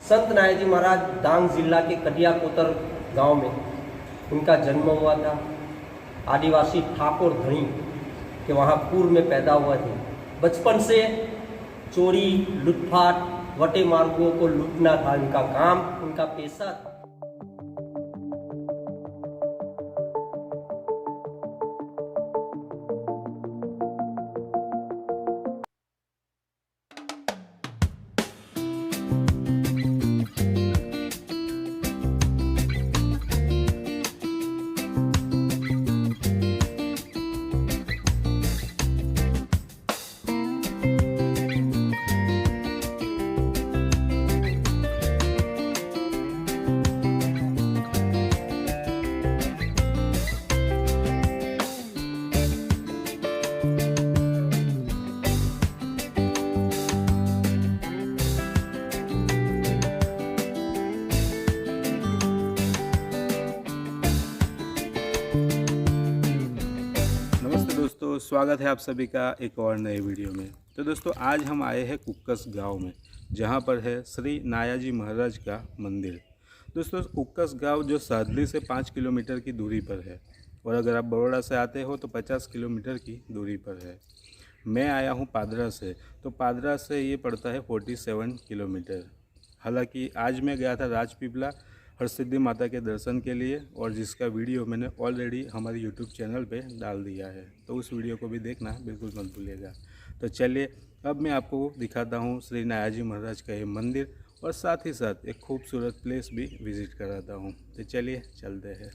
संत नायाजी महाराज डांग जिला के कटिया कोतर गांव में उनका जन्म हुआ था। आदिवासी ठाकुर धनी के वहाँ पूर्व में पैदा हुआ थे। बचपन से चोरी लूटपाट वटे मार्गों को लूटना था उनका काम, उनका पेशा था। दोस्तों, स्वागत है आप सभी का एक और नए वीडियो में। तो दोस्तों, आज हम आए हैं कुक्कस गांव में, जहां पर है श्री नायाजी महाराज का मंदिर। दोस्तों, कुक्कस गांव जो सादली से 5 किलोमीटर की दूरी पर है और अगर आप बड़ौदा से आते हो तो 50 किलोमीटर की दूरी पर है। मैं आया हूं पादरा से, तो पादरा से ये पड़ता है 47 किलोमीटर। हालांकि आज मैं गया था राजपीपला हरसिद्धि माता के दर्शन के लिए, और जिसका वीडियो मैंने ऑलरेडी हमारे यूट्यूब चैनल पे डाल दिया है, तो उस वीडियो को भी देखना बिल्कुल मत भूलिएगा। तो चलिए अब मैं आपको दिखाता हूँ श्री नायाजी महाराज का ये मंदिर, और साथ ही साथ एक खूबसूरत प्लेस भी विज़िट कराता हूँ। तो चलिए चलते हैं।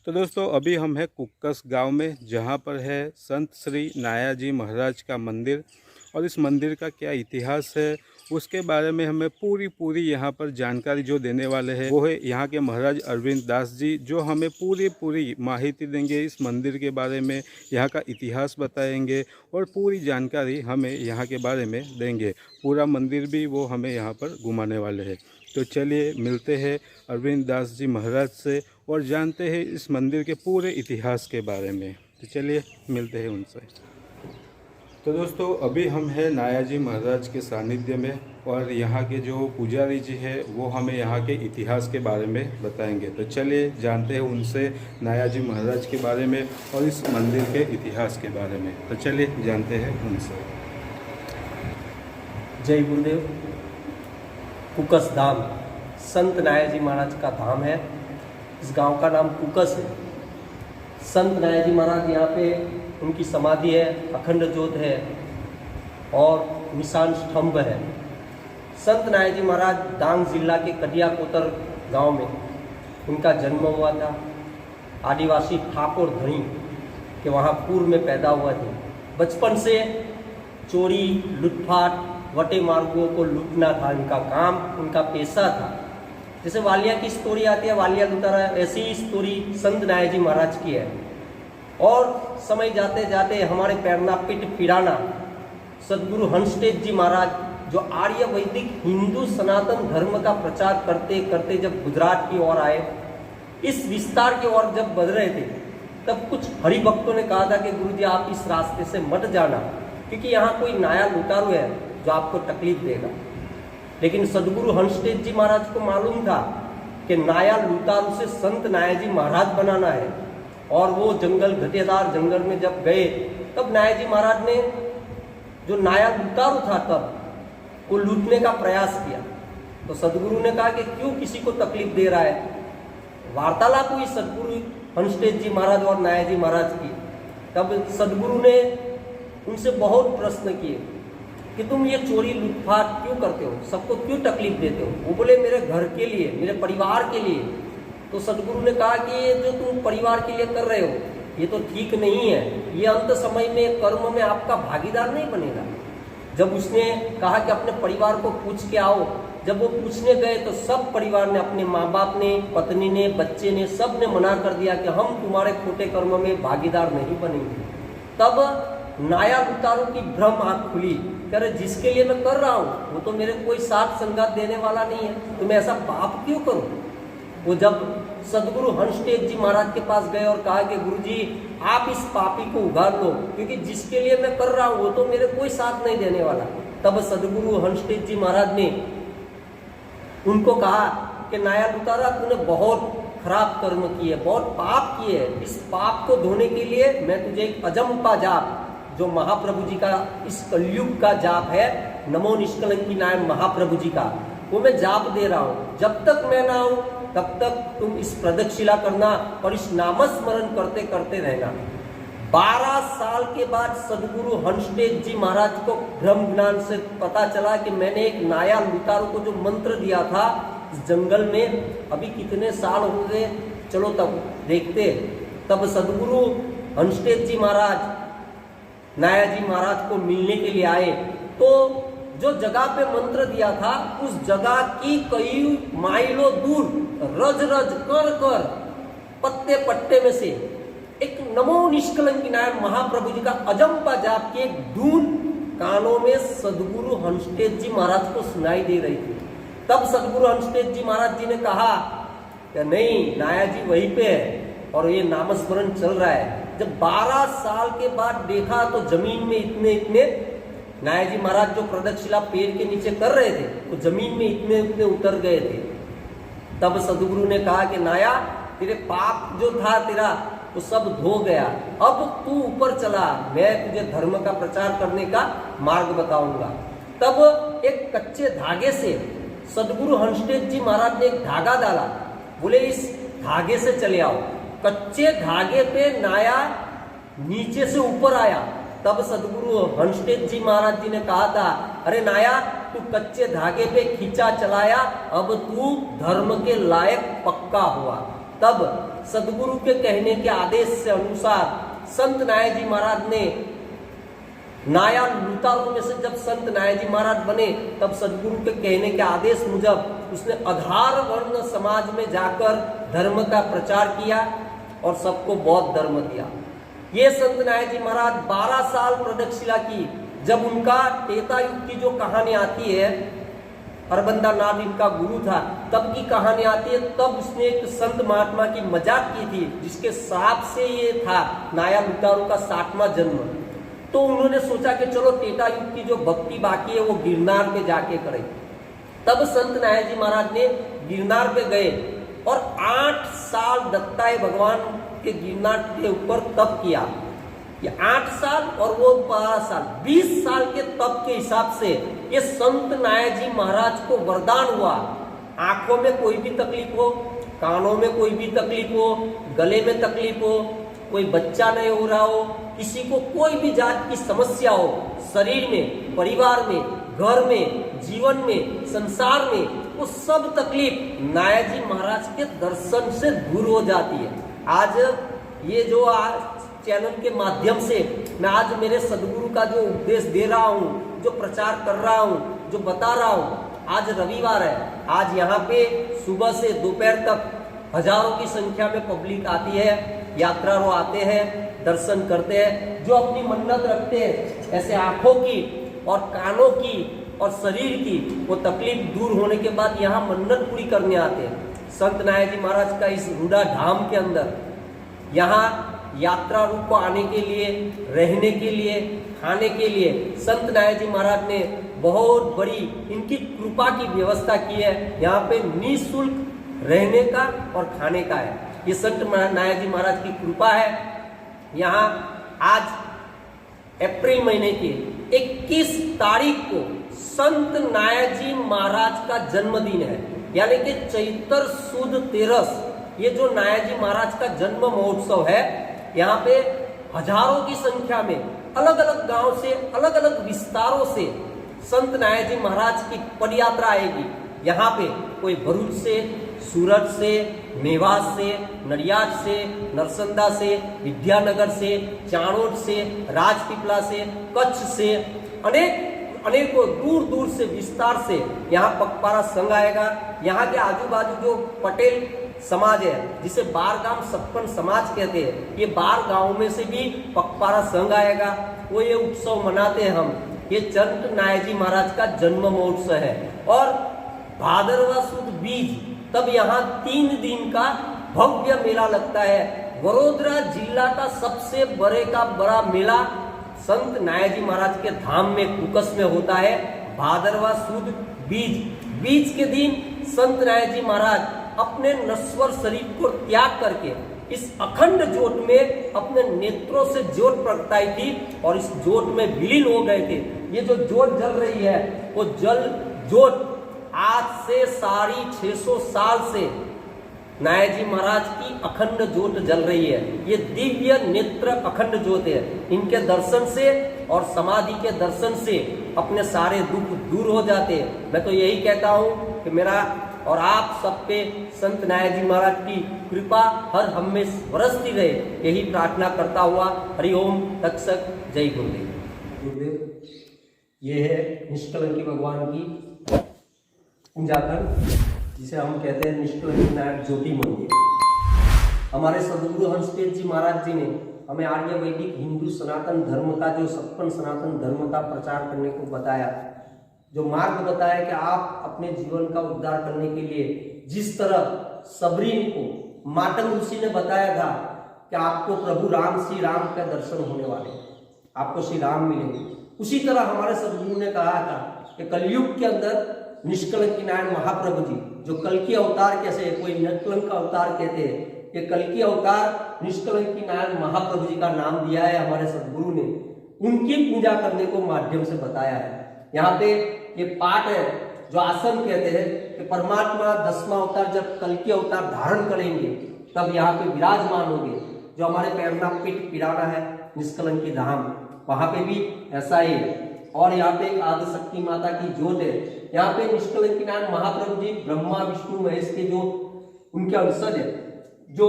तो दोस्तों, अभी हम हैं कुक्कस गांव में, जहां पर है संत श्री नायाजी महाराज का मंदिर। और इस मंदिर का क्या इतिहास है उसके बारे में हमें पूरी यहाँ पर जानकारी जो देने वाले हैं वो है यहाँ के महाराज अरविंद दास जी, जो हमें पूरी माहिती देंगे इस मंदिर के बारे में, यहाँ का इतिहास बताएंगे और पूरी जानकारी हमें यहाँ के बारे में देंगे। पूरा मंदिर भी वो हमें यहाँ पर घुमाने वाले हैं। तो चलिए मिलते हैं अरविंद दास जी महाराज से और जानते हैं इस मंदिर के पूरे इतिहास के बारे में। तो चलिए मिलते हैं उनसे। तो दोस्तों अभी हम हैं नाया जी महाराज के सानिध्य में और यहाँ के जो पुजारी जी हैं वो हमें यहाँ के इतिहास के बारे में बताएंगे। तो चलिए जानते हैं उनसे नाया जी महाराज के बारे में और इस मंदिर के इतिहास के बारे में। तो चलिए जानते हैं उनसे। जय गुरुदेव। कुकस धाम संत नाया जी महाराज का धाम है। इस गांव का नाम कुकस है। संत नाया जी महाराज यहाँ पे उनकी समाधि है, अखंड ज्योत है और निशान स्तंभ है। संत नाया जी महाराज डांग जिला के कटिया कोतर गांव में उनका जन्म हुआ था। आदिवासी ठाकुर धनी के वहाँ पूर्व में पैदा हुआ थे। बचपन से चोरी लूटपाट वटे मार्गों को लूटना था इनका काम, उनका पेशा था। जैसे वालिया की स्टोरी आती है, वालिया लुटारा, ऐसी ही स्टोरी संत नाया जी महाराज की है। और समय जाते जाते हमारे पैरना पिट पिराना सदगुरु हंसतेज जी महाराज, जो आर्य वैदिक हिंदू सनातन धर्म का प्रचार करते करते जब गुजरात की ओर आए, इस विस्तार की ओर जब बढ़ रहे थे, तब कुछ हरिभक्तों ने कहा था कि गुरुजी आप इस रास्ते से मत जाना, क्योंकि यहाँ कोई नाया लुटारू है जो आपको तकलीफ देगा। लेकिन सदगुरु हंसतेज जी महाराज को मालूम था कि नाया लुटारू से संत नाया जी महाराज बनाना है। और वो जंगल, घटेदार जंगल में जब गए, तब नाया जी महाराज ने, जो नाया लुटारू था तब, वो लूटने का प्रयास किया। तो सदगुरु ने कहा कि क्यों किसी को तकलीफ दे रहा है। वार्तालाप हुई सदगुरु हंसतेज जी महाराज और नाया जी महाराज की। तब सदगुरु ने उनसे बहुत प्रश्न किए कि तुम ये चोरी लूटपाट क्यों करते हो, सबको क्यों तकलीफ देते हो। वो बोले मेरे घर के लिए, मेरे परिवार के लिए। तो सदगुरु ने कहा कि ये जो तुम परिवार के लिए कर रहे हो ये तो ठीक नहीं है, ये अंत समय में कर्म में आपका भागीदार नहीं बनेगा। जब उसने कहा कि अपने परिवार को पूछ के आओ, जब वो पूछने गए तो सब परिवार ने, अपने माँ बाप ने, पत्नी ने, बच्चे ने, सब ने मना कर दिया कि हम तुम्हारे खोटे कर्म में भागीदार नहीं बनेंगे। तब नाया लुटारू की भ्रम आँख खुली, कह रहे जिसके लिए मैं कर रहा हूँ वो तो मेरे कोई साथ संगात देने वाला नहीं है, तो मैं ऐसा पाप क्यों करूँ। वो जब सदगुरु हंसतेज जी महाराज के पास गए और कहा कि गुरुजी आप इस पापी को उगार लो, क्योंकि जिसके लिए मैं कर रहा हूँ वो तो मेरे कोई साथ नहीं देने वाला। तब सदगुरु हंसतेज जी महाराज ने उनको कहा कि नाया लुटारा तूने बहुत खराब कर्म किए, बहुत पाप किए। इस पाप को धोने के लिए मैं तुझे एक अजंपा जाप, जो महाप्रभु जी का इस कलयुग का जाप है, नमो निष्कलंकी नाम महाप्रभु जी का, वो मैं जाप दे रहा हूँ। जब तक मैं ना आऊँ तब तक तुम इस प्रदक्षिणा करना और इस नामस्मरण करते करते रहना। 12 साल के बाद सदगुरु हंसतेज जी महाराज को ब्रह्म ज्ञान से पता चला कि मैंने एक नाया लुटारू को जो मंत्र दिया था इस जंगल में, अभी कितने साल हो गए, चलो तब देखते। तब सदगुरु हंसतेज जी महाराज नाया जी महाराज को मिलने के लिए आए, तो जो जगह पे मंत्र दिया था उस जगह की कई माइलों दूर रज रज कर कर पत्ते पट्टे में से एक नमो निष्कलंकी नाम महाप्रभु जी का अजंपा जाप की एक धून कानों में सदगुरु हंसतेज जी महाराज को सुनाई दे रही थी। तब सदगुरु हंसतेज जी महाराज जी ने कहा कि नहीं, नाया जी वहीं पे है और ये नामस्मरण चल रहा है। जब 12 साल के बाद देखा तो जमीन में इतने इतने नाया जी महाराज जो प्रदक्षिणा पेड़ के नीचे कर रहे थे वो जमीन में इतने इतने उतर गए थे। तब सदगुरु ने कहा कि नाया तेरे पाप जो था तेरा वो सब धो गया, अब तू ऊपर चला, मैं तुझे धर्म का प्रचार करने का मार्ग बताऊंगा। तब एक कच्चे धागे से सदगुरु हंसतेज जी महाराज ने एक धागा डाला, बोले इस धागे से चले आओ। कच्चे धागे पे नाया नीचे से ऊपर आया। तब सदगुरु हंसतेज जी महाराज जी ने कहा था, अरे नाया तू कच्चे धागे पे खींचा चलाया, अब तू धर्म के लायक पक्का हुआ। तब सदगुरु के कहने के आदेश से अनुसार संत नाया जी महाराज ने नाया लुटारू में से जब संत नायाजी महाराज बने तब सदगुरु के कहने के आदेश मुजब उसने अधार वर्ण समाज में जाकर धर्म का प्रचार किया और सबको बौद्ध धर्म दिया। ये संत नायाजी महाराज 12 साल प्रदक्षिणा की। जब उनका त्रेता युग की जो कहानी आती है, अरबंदा नाथ इनका गुरु था, तब की कहानी आती है, तब उसने एक संत महात्मा की मजाक की थी जिसके श्राप से ये था नाया लुटारू का 60वां जन्म। तो उन्होंने सोचा कि चलो त्रेता युग की जो भक्ति बाकी है वो गिरनार पे जाके करें। तब संत नायाजी महाराज ने गिरनार पे गए और 8 साल दत्तात्रेय भगवान के गिरनार के ऊपर तप किया। ये 8 साल और वो 12 साल, 20 साल के तप के हिसाब से ये संत नायाजी महाराज को वरदान हुआ। आंखों में कोई भी तकलीफ हो, कानों में कोई भी तकलीफ हो, गले में तकलीफ हो, कोई बच्चा नहीं हो रहा हो, किसी को कोई भी जात की समस्या हो, शरीर में, परिवार में, घर में, जीवन में, संसार में, वो सब तकलीफ नायाजी महाराज के दर्शन से दूर हो जाती है। आज ये जो चैनल के माध्यम से मैं आज मेरे सदगुरु का जो उपदेश दे रहा हूँ, जो प्रचार कर रहा हूँ, जो बता रहा हूँ, आज रविवार है। आज यहाँ पे सुबह से दोपहर तक हजारों की संख्या में पब्लिक आती है, यात्रारू आते हैं, दर्शन करते हैं। जो अपनी मन्नत रखते हैं, ऐसे आंखों की और कानों की और शरीर की वो तकलीफ दूर होने के बाद यहाँ मन्नत पूरी करने आते हैं। संत नायाजी महाराज का इस रूड़ा धाम के अंदर यहाँ यात्रारू को आने के लिए, रहने के लिए, खाने के लिए संत नायाजी महाराज ने बहुत बड़ी इनकी कृपा की व्यवस्था की है। यहाँ पे निःशुल्क रहने का और खाने का है। ये संत नायाजी महाराज की कृपा है। यहाँ आज अप्रैल महीने की 21 तारीख को संत नायाजी महाराज का जन्मदिन है, यानी कि चैत्र सुद 13। ये जो नायाजी महाराज का जन्म महोत्सव है, यहाँ पे हजारों की संख्या में अलग अलग गांव से, अलग अलग विस्तारों से संत नायाजी महाराज की पदयात्रा आएगी। यहाँ पे कोई भरूच से, सूरत से, मेवात से, नडियाद से, नरसंदा से, विद्यानगर से, चाणोद से, राजपीपला से, कच्छ से, अनेकों दूर दूर से, विस्तार से यहाँ पगपारा संघ आएगा। यहाँ के आजू बाजू जो पटेल समाज है, जिसे बारगाम सत्पन समाज कहते हैं, ये 12 गांव में से भी पगपारा संघ आएगा। वो ये उत्सव मनाते हैं हम। ये संत नायाजी महाराज का जन्म महोत्सव है। और भादरवा सुद बीज तब यहाँ 3 दिन का भव्य मेला लगता है। वडोदरा जिला का सबसे बड़े का बड़ा मेला संत नायाजी महाराज के धाम में कुकस में होता है। भादरवा सुद बीज के दिन संत नायाजी महाराज अपने नश्वर शरीर को त्याग करके इस अखंड ज्योत में अपने नेत्रों से ज्योत प्रगटाई थी और इस ज्योत में विलीन हो गए थे। ये जो ज्योत जल रही है वो ज्योत आज से 650 साल से नायाजी महाराज की अखंड ज्योत जल रही है। ये दिव्य नेत्र अखंड ज्योत है। इनके दर्शन से और समाधि के दर्शन से अपने सारे दुख दूर हो जाते हैं। मैं तो यही कहता हूँ कि मेरा और आप सब पे संत नायाजी महाराज की कृपा हर हमेशा बरसती रहे, यही प्रार्थना करता हुआ हरिओम तत्सत। जय गुरुदेव। गुरुदेव, ये है निष्कलंकी भगवान की पूजा कर, जिसे हम कहते हैं निष्कलंकी नायक ज्योति मंदिर। हमारे सदगुरु हंसतेज जी महाराज जी ने हमें आर्य वैदिक हिंदू सनातन धर्म का, जो सत्पन सनातन धर्म का प्रचार करने को बताया, जो मार्ग बताया कि आप अपने जीवन का उद्धार करने के लिए जिस तरह सबरी को मातंग ऋषि ने बताया था कि आपको प्रभु राम, श्री राम का दर्शन होने वाले, आपको श्री राम मिलेंगे, उसी तरह हमारे सदगुरु ने कहा था कि कलयुग के अंदर निष्कलंकी नारायण महाप्रभु जी, जो कल की अवतार कैसे, कोई निष्कलंक अवतार कहते हैं, ये कल की अवतार निष्कलंकी नारायण महाप्रभु जी का नाम दिया है हमारे सदगुरु ने। उनकी पूजा करने को माध्यम से बताया है। यहाँ पे ये पाठ है जो आसन कहते हैं कि परमात्मा 10वां अवतार जब कल की अवतार धारण करेंगे तब यहाँ पे विराजमान होंगे। जो हमारे पैरना पीठ पिराना है निष्कलंकी धाम, वहां पे भी ऐसा ही है। और यहाँ पे एक आदिशक्ति माता की ज्योत है। यहाँ पे निष्कलंकी नारायण महाप्रभु जी ब्रह्मा विष्णु महेश के जो उनके अंशज है, जो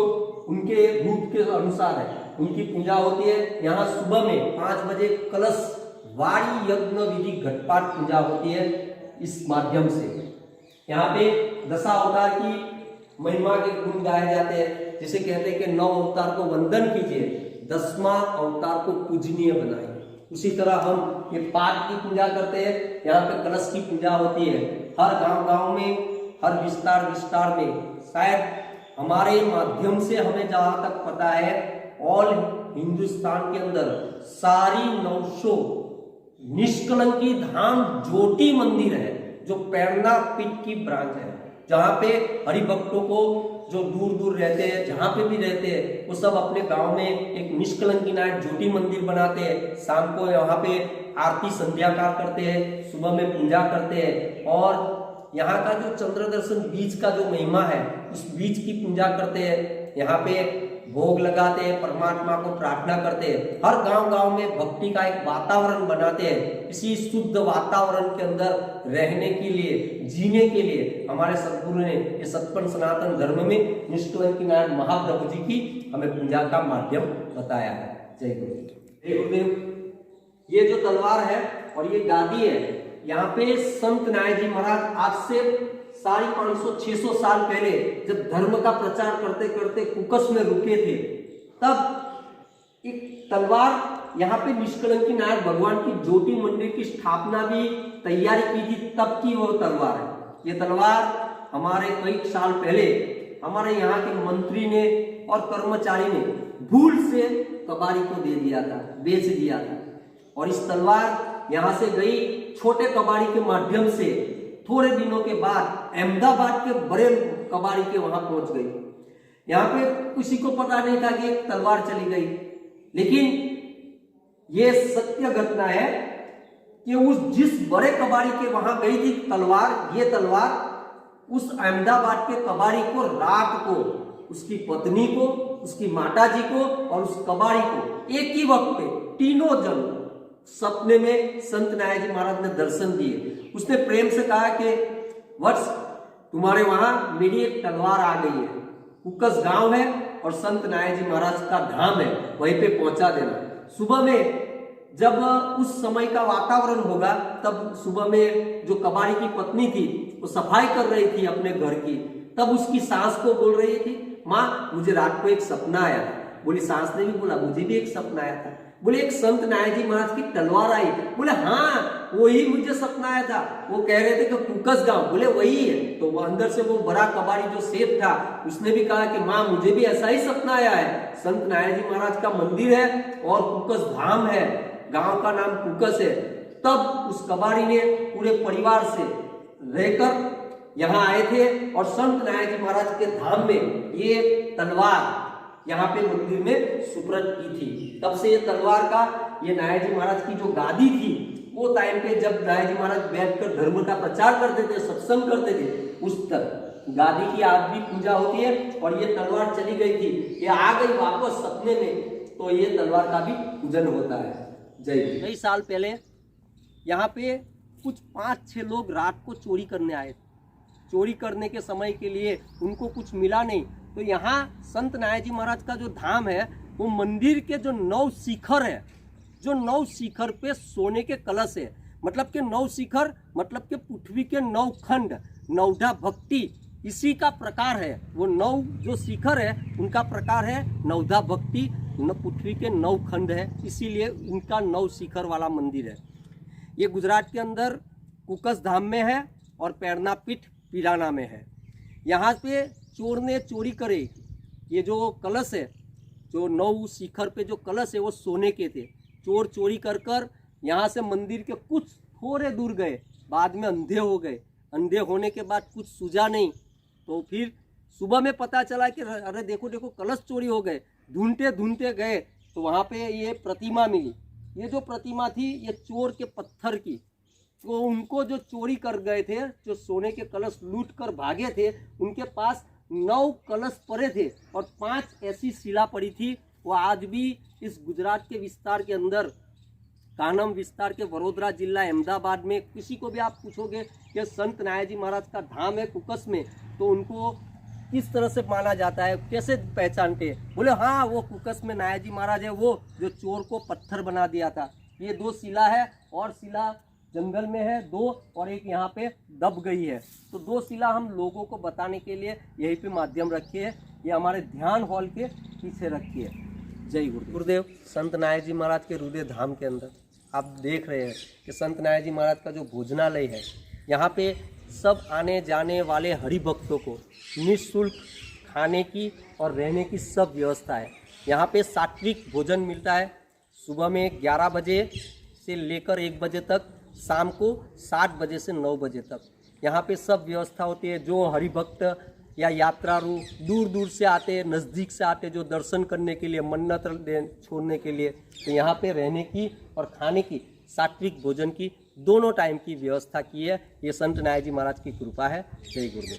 उनके रूप के अनुसार है, उनकी पूजा होती है। यहाँ सुबह में 5 बजे कलश वाणी यज्ञ विधि घटपाट पूजा होती है इस माध्यम से। यहाँ पे दशावतार की महिमा के गुण गाए जाते हैं, जिसे कहते हैं कि 9 अवतार को वंदन कीजिए, 10वां अवतार को पूजनीय बनाइए। उसी तरह हम ये पाठ की पूजा करते हैं, यहाँ पे कलश की पूजा होती है। हर गांव में, हर विस्तार में, शायद हमारे माध्यम से हमें जहां तक पता है, ऑल हिंदुस्तान के अंदर सारी 900 निष्कलंकी धाम ज्योति मंदिर है, जो प्रेरणा पीठ की ब्रांच है, जहाँ पे हरिभक्तों को जो दूर दूर रहते हैं, जहाँ पे भी रहते हैं, वो सब अपने गांव में एक निष्कलंकी नायक ज्योति मंदिर बनाते हैं। शाम को यहाँ पे आरती संध्या काल करते हैं, सुबह में पूजा करते हैं, और यहाँ का जो चंद्र दर्शन बीज का जो महिमा है, उस बीज की पूजा करते हैं। यहाँ पे भोग लगाते हैं, परमात्मा को प्रार्थना करते हैं। हर गांव में भक्ति का एक वातावरण बनाते हैं। इसी शुद्ध वातावरण के अंदर रहने के लिए, जीने के लिए हमारे सदगुरु ने ये सत्पन सनातन धर्म में निष्कलंकी नारायण महाप्रभु जी की हमें पूजा का माध्यम बताया है। जय गुरुदेव। जय गुरुदेव। ये जो तलवार है और ये गादी है, यहाँ पे संत नायाजी महाराज आज से 550-600 साल पहले जब धर्म का प्रचार करते करते कुकस में रुके थे, तब एक तलवार यहाँ पे निष्कलंकी नारायण भगवान की ज्योति मंदिर की स्थापना भी तैयारी की थी, तब की वो तलवार है। ये तलवार हमारे कई साल पहले हमारे यहाँ के मंत्री ने और कर्मचारी ने भूल से कबाड़ी को दे दिया था, बेच दिया था, और इस तलवार यहाँ से गई छोटे कबाड़ी के माध्यम से, थोड़े दिनों के बाद अहमदाबाद के बड़े कबाड़ी के वहां पहुंच गई। यहाँ पे किसी को पता नहीं था कि एक तलवार चली गई, लेकिन ये सत्य घटना है कि उस जिस बड़े कबाड़ी के वहां गई थी तलवार, ये तलवार उस अहमदाबाद के कबाड़ी को रात को, उसकी पत्नी को, उसकी माता जी को और उस कबाड़ी को एक ही वक्त पे तीनों जन सपने में संत नायाजी महाराज ने दर्शन दिए। उसने प्रेम से कहा कि वत्स, तुम्हारे वहां मेरी एक तलवार आ गई है, कुकस गांव है और संत नायाजी महाराज का धाम है, वहीं पे पहुंचा देना। सुबह में जब उस समय का वातावरण होगा, तब सुबह में जो कबाड़ी की पत्नी थी वो सफाई कर रही थी अपने घर की, तब उसकी सास को बोल रही थी, माँ मुझे रात को एक सपना आया। बोली सास ने भी बोला मुझे भी एक सपना आया था। बोले एक संत नायाजी महाराज की तलवार आई। बोले हाँ वही मुझे सपना आया था। वो कह रहे थे कि कुकस गांव। बोले वही है। तो वो अंदर से वो बड़ा कबाड़ी जो सेठ था उसने भी कहा कि माँ मुझे भी ऐसा ही सपना आया है, संत नायाजी महाराज का मंदिर है और कुकस धाम है, गांव का नाम कुकस है। तब उस कबाड़ी ने पूरे परिवार से रहकर यहाँ आए थे और संत नायाजी महाराज के धाम में ये तलवार यहाँ पे मंदिर में सुप्रत की थी। तब से ये तलवार का, ये नायाजी महाराज की जो गादी थी, वो टाइम पे जब नायाजी महाराज बैठकर धर्म का प्रचार करते थे, सत्संग करते थे, उस तक गादी की आज भी पूजा होती है। और ये तलवार चली गई थी, ये आ गई वापस सपने में, तो ये तलवार का भी पूजन होता है। जय। कई साल पहले यहाँ पे कुछ 5-6 लोग रात को चोरी करने आए। चोरी करने के समय के लिए उनको कुछ मिला नहीं, तो यहाँ संत नायाजी महाराज का जो धाम है, वो मंदिर के जो 9 शिखर है, जो 9 शिखर पे सोने के कलश है, मतलब के 9 शिखर मतलब के पृथ्वी के 9 खंड, 9धा भक्ति, इसी का प्रकार है। वो 9 जो शिखर है उनका प्रकार है 9धा भक्ति, पृथ्वी के 9 खंड है, इसीलिए उनका 9 शिखर वाला मंदिर है। ये गुजरात के अंदर कुकस धाम में है और प्रेरणा पीठ पिराना में है। यहाँ पे चोर ने चोरी करे, ये जो कलश है, जो 9 शिखर पे जो कलश है वो सोने के थे। चोर चोरी कर कर यहाँ से मंदिर के कुछ थोड़े दूर गए, बाद में अंधे हो गए। अंधे होने के बाद कुछ सूझा नहीं, तो फिर सुबह में पता चला कि अरे देखो देखो कलश चोरी हो गए। ढूंढते ढूंढते गए तो वहाँ पे ये प्रतिमा मिली। ये जो प्रतिमा थी ये चोर के पत्थर की, तो उनको जो चोरी कर गए थे, जो सोने के कलश लूट कर भागे थे, उनके पास 9 कलश पड़े थे और 5 ऐसी शिला पड़ी थी। वो आज भी इस गुजरात के विस्तार के अंदर, कानम विस्तार के वडोदरा जिला अहमदाबाद में, किसी को भी आप पूछोगे कि संत नायाजी महाराज का धाम है कुकस में, तो उनको किस तरह से माना जाता है, कैसे पहचानते हैं? बोले हाँ वो कुकस में नायाजी महाराज है, वो जो चोर को पत्थर बना दिया था। ये 2 शिला है और शिला जंगल में है 2 और एक यहाँ पे दब गई है। तो 2 शिला हम लोगों को बताने के लिए यहीं पे माध्यम रखी है। ये हमारे ध्यान हॉल के पीछे रखी है। जय गुरुदेव। गुरुदेव संत नायक जी महाराज के हृदय धाम के अंदर आप देख रहे हैं कि संत नायक जी महाराज का जो भोजनालय है, यहाँ पे सब आने जाने वाले हरि भक्तों को निःशुल्क खाने की और रहने की सब व्यवस्था है। यहाँ पे सात्विक भोजन मिलता है सुबह में 11 बजे से लेकर 1 बजे तक, शाम को 7 बजे से 9 बजे तक यहाँ पे सब व्यवस्था होती है। जो हरि भक्त या यात्रारू दूर दूर से आते हैं, नज़दीक से आते हैं, जो दर्शन करने के लिए, मन्नत छोड़ने के लिए, तो यहाँ पे रहने की और खाने की, सात्विक भोजन की, दोनों टाइम की व्यवस्था की है। ये संत नायक जी महाराज की कृपा है। जय गुरुदेव।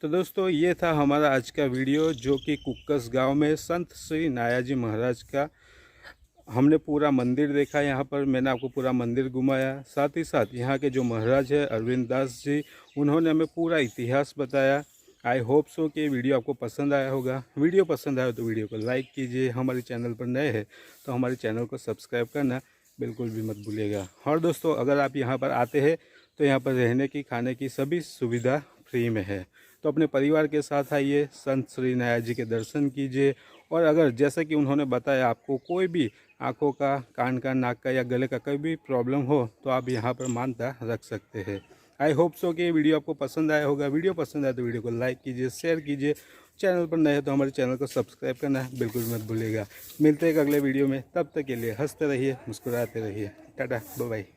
तो दोस्तों ये था हमारा आज का वीडियो, जो कि कुक्कस गांव में संत श्री नायाजी महाराज का हमने पूरा मंदिर देखा। यहाँ पर मैंने आपको पूरा मंदिर घुमाया, साथ ही साथ यहाँ के जो महाराज है अरविंद दास जी, उन्होंने हमें पूरा इतिहास बताया। आई होप सो कि वीडियो आपको पसंद आया होगा। वीडियो पसंद आया तो वीडियो को लाइक कीजिए। हमारे चैनल पर नए हैं तो हमारे चैनल को सब्सक्राइब करना बिल्कुल भी मत भूलिएगा। और दोस्तों अगर आप यहाँ पर आते हैं तो यहाँ पर रहने की, खाने की सभी सुविधा फ्री में है। तो अपने परिवार के साथ आइए, संत श्री नायक जी के दर्शन कीजिए। और अगर जैसा कि उन्होंने बताया आपको कोई भी आँखों का, कान का, नाक का या गले का कोई भी प्रॉब्लम हो तो आप यहाँ पर मानता रख सकते हैं। आई होप सो कि वीडियो आपको पसंद आया होगा। वीडियो पसंद आया तो वीडियो को लाइक कीजिए, शेयर कीजिए। चैनल पर नए हैं तो हमारे चैनल को सब्सक्राइब करना बिल्कुल मत भूलिएगा। मिलते हैं अगले वीडियो में, तब तक के लिए हंसते रहिए, मुस्कुराते रहिए। Tata, bye bye.